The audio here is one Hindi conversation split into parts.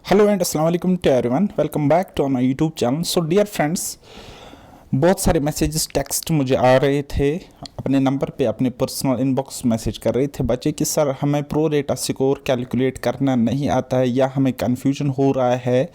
हेलो एंड अस्सलाम वालेकुम to everyone, welcome back to my YouTube channel. So dear friends, बहुत सारे मैसेजेस टेक्स्ट मुझे आ रहे थे अपने नंबर पे, अपने पर्सनल इनबॉक्स मैसेज कर रहे थे बच्चे कि सर हमें प्रो रेटा स्कोर कैलकुलेट करना नहीं आता है या हमें कन्फ्यूजन हो रहा है,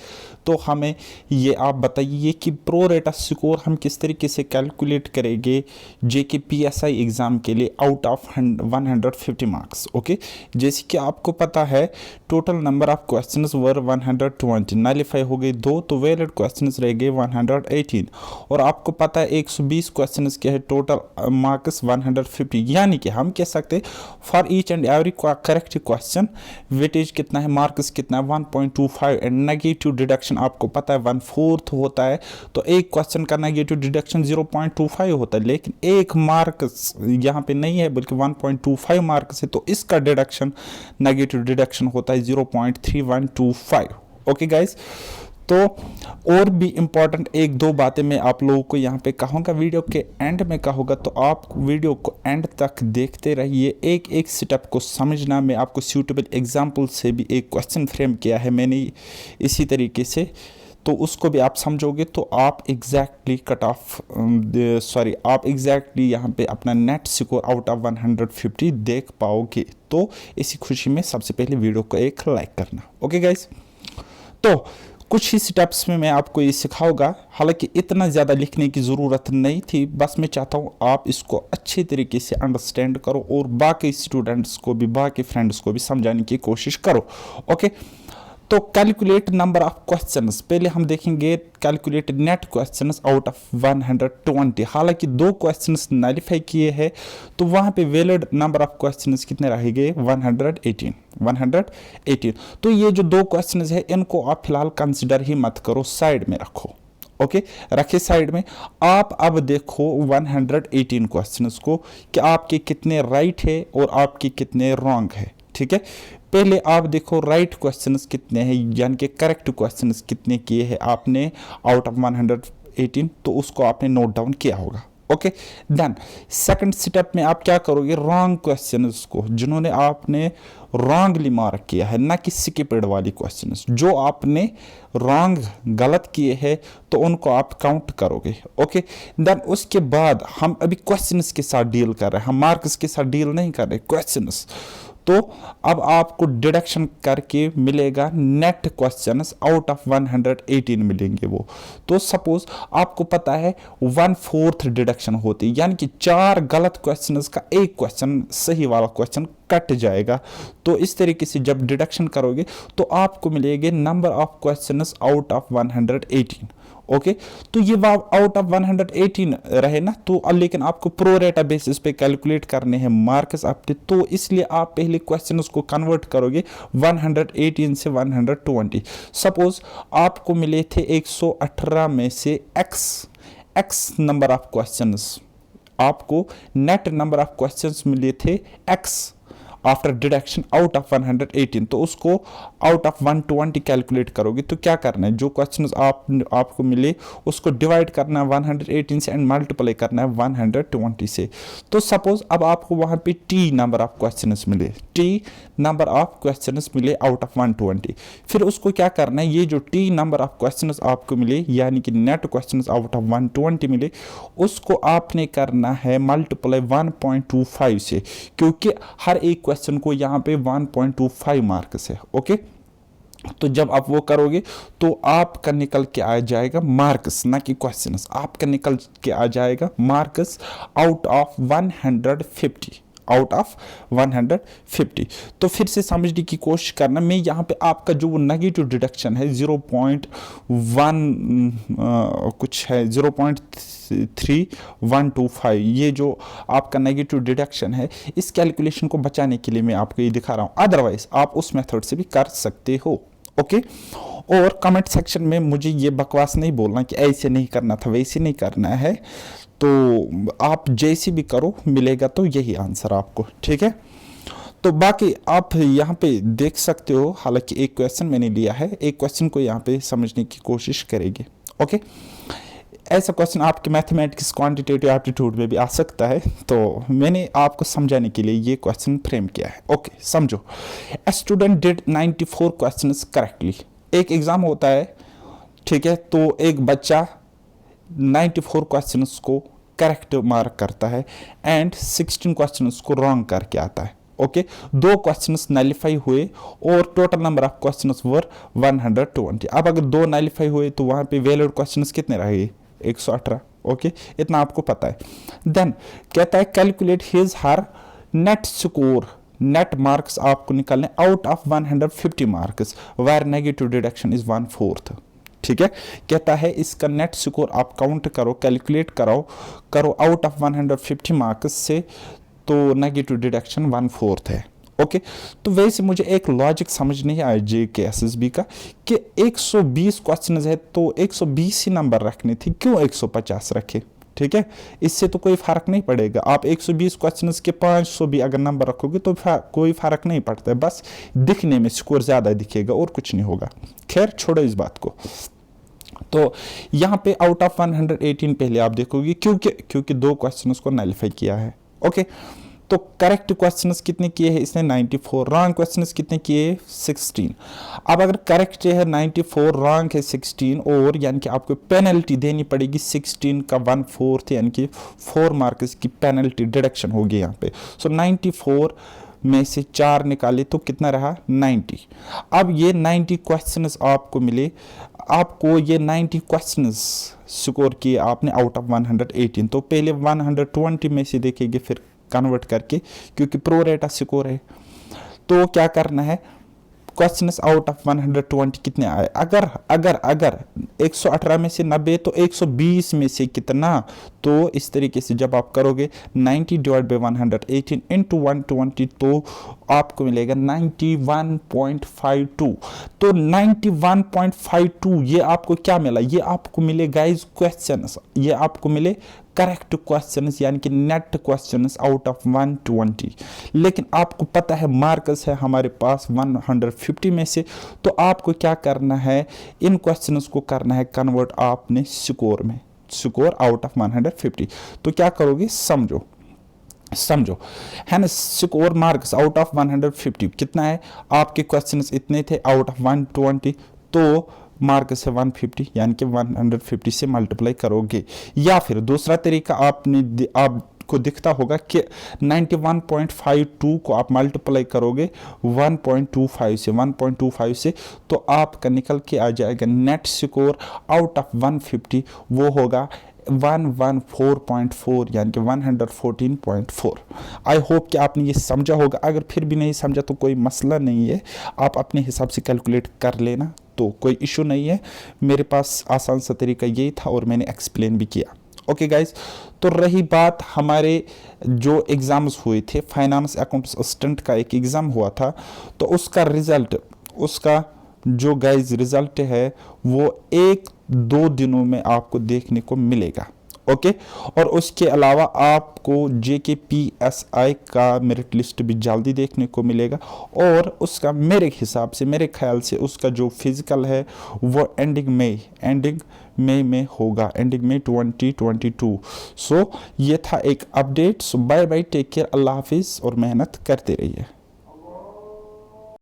तो हमें ये आप बताइए कि प्रो रेटा स्कोर हम किस तरीके से कैलकुलेट करेंगे जेके पीएसआई एग्ज़ाम के लिए आउट ऑफ 150 मार्क्स। ओके, जैसे कि आपको पता है total number of questions were 120, नॉलिफाई हो गए 2, तो वैलिड क्वेश्चंस रह गए 118। और आपको पता है 120 क्वेश्चंस के है, टोटल मार्क्स 150, यानी कि हम कह सकते for each and every correct question weightage कितना है, मार्क्स कितना है 1.25 एंड नेगेटिव डिडक्शन आपको पता है 1/4 होता है, तो एक क्वेश्चन का नेगेटिव डिडक्शन 0.25 होता है, लेकिन एक मार्क्स यहाँ पे नहीं है बल्कि 1.25 मार्क्स है, तो इसका डिडक्शन नेगेटिव डिडक्शन होता है 0.3125। ओके गाइस, तो और भी इम्पॉर्टेंट एक दो बातें मैं आप लोगों को यहाँ पे कहूँगा, वीडियो के एंड में कहूँगा, तो आप वीडियो को एंड तक देखते रहिए, एक एक स्टेप को समझना। मैं आपको सूटेबल एग्जांपल से भी एक क्वेश्चन फ्रेम किया है मैंने इसी तरीके से, तो उसको भी आप समझोगे तो आप एग्जैक्टली आप एग्जैक्टली यहाँ पे अपना नेट स्कोर आउट ऑफ 150 देख पाओगे। तो इसी खुशी में सबसे पहले वीडियो को एक लाइक करना। ओके गाइस, तो कुछ ही स्टेप्स में मैं आपको ये सिखाऊंगा, हालांकि इतना ज़्यादा लिखने की ज़रूरत नहीं थी, बस मैं चाहता हूँ आप इसको अच्छे तरीके से अंडरस्टैंड करो और बाकी स्टूडेंट्स को भी, बाकी फ्रेंड्स को भी समझाने की कोशिश करो। ओके, तो कैलकुलेट नंबर ऑफ क्वेश्चंस, पहले हम देखेंगे calculate net questions out of 120। हालांकि 2 क्वेश्चंस नॉलिफाई किए हैं, तो वहाँ पे वैलिड नंबर ऑफ क्वेश्चंस कितने रहेंगे 118। तो ये जो 2 क्वेश्चंस है इनको आप फिलहाल कंसिडर ही मत करो, साइड में रखो। ओके, रखे साइड में। आप अब देखो 118 क्वेश्चंस को कि आपके कितने राइट है और आपके कितने रॉन्ग है। ठीक है, पहले आप देखो राइट क्वेश्चंस कितने हैं, यानी कि करेक्ट क्वेश्चंस कितने किए हैं आपने आउट ऑफ 118, तो उसको आपने नोट डाउन किया होगा। ओके, देन सेकंड स्टेप में आप क्या करोगे, रॉन्ग क्वेश्चंस को, जिन्होंने आपने रॉन्गली मार्क किया है, ना कि स्किपेड वाली क्वेश्चंस, जो आपने रॉन्ग गलत किए हैं तो उनको आप काउंट करोगे। ओके, देन उसके बाद हम अभी क्वेश्चंस के साथ डील कर रहे हैं, हम मार्क्स के साथ डील नहीं कर रहे, क्वेश्चंस। तो अब आपको डिडक्शन करके मिलेगा नेट क्वेश्चंस आउट ऑफ 118 मिलेंगे वो। तो सपोज आपको पता है 1/4 डिडक्शन होती है, यानी कि 4 गलत क्वेश्चंस का एक क्वेश्चन सही वाला क्वेश्चन कट जाएगा। तो इस तरीके से जब डिडक्शन करोगे तो आपको मिलेंगे number of questions out of 118। Okay, तो ये आउट ऑफ 118 रहे ना, तो लेकिन आपको प्रो रेटा बेसिस पे कैलकुलेट करने हैं मार्क्स आपके, तो इसलिए आप पहले क्वेश्चंस को कन्वर्ट करोगे 118 से 120। सपोज आपको मिले थे 118 में से x नंबर ऑफ क्वेश्चंस, आपको नेट नंबर ऑफ क्वेश्चंस मिले थे x after deduction out of 118, तो उसको आउट ऑफ 120 कैलकुलेट करोगे। तो क्या करना है, जो क्वेश्चंस आपको मिले उसको डिवाइड करना है 118 से एंड मल्टीप्लाई करना है 120 से। तो सपोज अब आपको वहाँ पे t नंबर ऑफ क्वेश्चंस मिले आउट ऑफ 120, फिर उसको क्या करना है, ये जो t नंबर ऑफ क्वेश्चंस आपको मिले यानी कि नेट क्वेश्चंस आउट ऑफ 120 मिले, उसको आपने करना है मल्टीप्लाई 1.25 से, क्योंकि हर एक क्वेश्चन को यहाँ पे 1.25 मार्क्स है। ओके, तो जब आप वो करोगे तो आपका निकल के आ जाएगा मार्क्स, ना कि क्वेश्चंस, आपका निकल के आ जाएगा marks out of 150, out of 150। तो फिर से समझने की कोशिश करना, मैं यहाँ पे आपका जो नेगेटिव डिडक्शन है 0.1 कुछ है 0.3125, ये जो आपका नेगेटिव डिडक्शन है, इस कैलकुलेशन को बचाने के लिए मैं आपको ये दिखा रहा हूँ, अदरवाइज आप उस मेथड से भी कर सकते हो। ओके, और कमेंट सेक्शन में मुझे ये बकवास नहीं बोलना कि ऐसे नहीं करना था, वैसे नहीं करना है, तो आप जैसे भी करो मिलेगा तो यही आंसर आपको। ठीक है, तो बाकी आप यहाँ पे देख सकते हो, हालांकि एक क्वेश्चन मैंने लिया है, एक क्वेश्चन को यहाँ पे समझने की कोशिश करेंगे। ओके, ऐसा क्वेश्चन आपके मैथमेटिक्स क्वांटिटेटिव एप्टीट्यूड में भी आ सकता है, तो मैंने आपको समझाने के लिए ये क्वेश्चन फ्रेम किया है। ओके, समझो, a student did 94 questions correctly, एक एग्ज़ाम होता है, ठीक है, तो एक बच्चा 94 क्वेश्चंस को करेक्ट मार्क करता है एंड 16 क्वेश्चंस को रॉन्ग करके आता है। ओके, 2 क्वेश्चंस नलिफाई हुए और total number of questions were 120। अब अगर 2 नलिफाई हुए तो वहां पे वैलिड क्वेश्चंस कितने रहे? 118। ओके, इतना आपको पता है। देन कहता है calculate his her net score, net marks आपको निकालने out of 150 marks where negative deduction is 1/4। ठीक है, कहता है इसका नेट स्कोर आप काउंट करो, कैलकुलेट करो आउट ऑफ 150 मार्क्स से, तो नेगेटिव डिडक्शन 1/4 है। ओके, तो वैसे मुझे एक लॉजिक समझ नहीं आया JKSSB का कि 120 क्वेश्चन है तो 120 ही नंबर रखने थे, क्यों 150 रखे? ठीक है, इससे तो कोई फर्क नहीं पड़ेगा। आप 120 क्वेश्चंस के 500 भी अगर नंबर रखोगे तो कोई फर्क नहीं पड़ता है, बस दिखने में स्कोर ज़्यादा दिखेगा और कुछ नहीं होगा। खैर छोड़ो इस बात को। तो यहाँ पे आउट ऑफ 118 पहले आप देखोगे क्योंकि 2 क्वेश्चंस को नलिफाई किया है। ओके, तो करेक्ट क्वेश्चंस कितने किए हैं इसने? 94। रॉन्ग क्वेश्चंस कितने किए? 16। अब अगर करेक्ट है 94, रॉन्ग है 16, और यानी कि आपको पेनल्टी देनी पड़ेगी 16 का 1/4, यानी कि 4 मार्क्स की पेनल्टी डिडक्शन होगी यहाँ पे। सो 94 में से 4 निकाले तो कितना रहा? 90। अब ये 90 क्वेश्चंस आपको मिले, आपको ये 90 क्वेश्चंस स्कोर किए आपने आउट ऑफ 118, तो पहले 120 में से देखेंगे फिर कन्वर्ट करके, क्योंकि प्रो रेटा स्कोर है। तो क्या करना है, क्वेश्चंस आउट ऑफ 120 कितने आए? अगर 118 में से 90 तो 120 में से कितना? तो इस तरीके से जब आप करोगे 90 डिवाइड बाई 118 इंटू 120 तो आपको मिलेगा 91.52। तो 91.52 ये आपको क्या मिला? ये आपको मिले गाइज क्वेश्चंस, ये आपको मिले करेक्ट क्वेश्चंस, यानी कि नेट क्वेश्चंस आउट ऑफ 120। लेकिन आपको पता है मार्क्स है हमारे पास 150 में से, तो आपको क्या करना है, इन क्वेश्चंस को करना है कन्वर्ट आपने स्कोर में, स्कोर आउट ऑफ 150। तो क्या करोगे, समझो है ना, स्कोर मार्क्स आउट ऑफ 150 कितना है? आपके क्वेश्चंस इतने थे आउट ऑफ 120, तो मार्क्स है 150, यानी कि 150 से मल्टीप्लाई करोगे। या फिर दूसरा तरीका आपको दिखता होगा कि 91.52 को आप मल्टीप्लाई करोगे 1.25 से, तो आपका निकल के आ जाएगा नेट स्कोर आउट ऑफ 150, वो होगा 114.4, यानी कि 114.4। आई होप कि आपने ये समझा होगा। अगर फिर भी नहीं समझा तो कोई मसला नहीं है, आप अपने हिसाब से कैलकुलेट कर लेना, तो कोई इशू नहीं है। मेरे पास आसान सा तरीका यही था और मैंने एक्सप्लेन भी किया। ओके गाइज, तो रही बात हमारे जो एग्ज़ाम्स हुए थे, फाइनेंस अकाउंट्स असिस्टेंट का एक एग्ज़ाम हुआ था, तो उसका रिज़ल्ट, उसका जो गाइज रिज़ल्ट है वो 1-2 दिनों में आपको देखने को मिलेगा। ओके, और उसके अलावा आपको JKPSI का मेरिट लिस्ट भी जल्दी देखने को मिलेगा, और उसका मेरे हिसाब से, मेरे ख्याल से उसका जो फिजिकल है वो एंडिंग मई में होगा, एंडिंग में 2022। सो ये था एक अपडेट। सो बाय बाय, टेक केयर, अल्लाह हाफिज़ और मेहनत करते रहिए।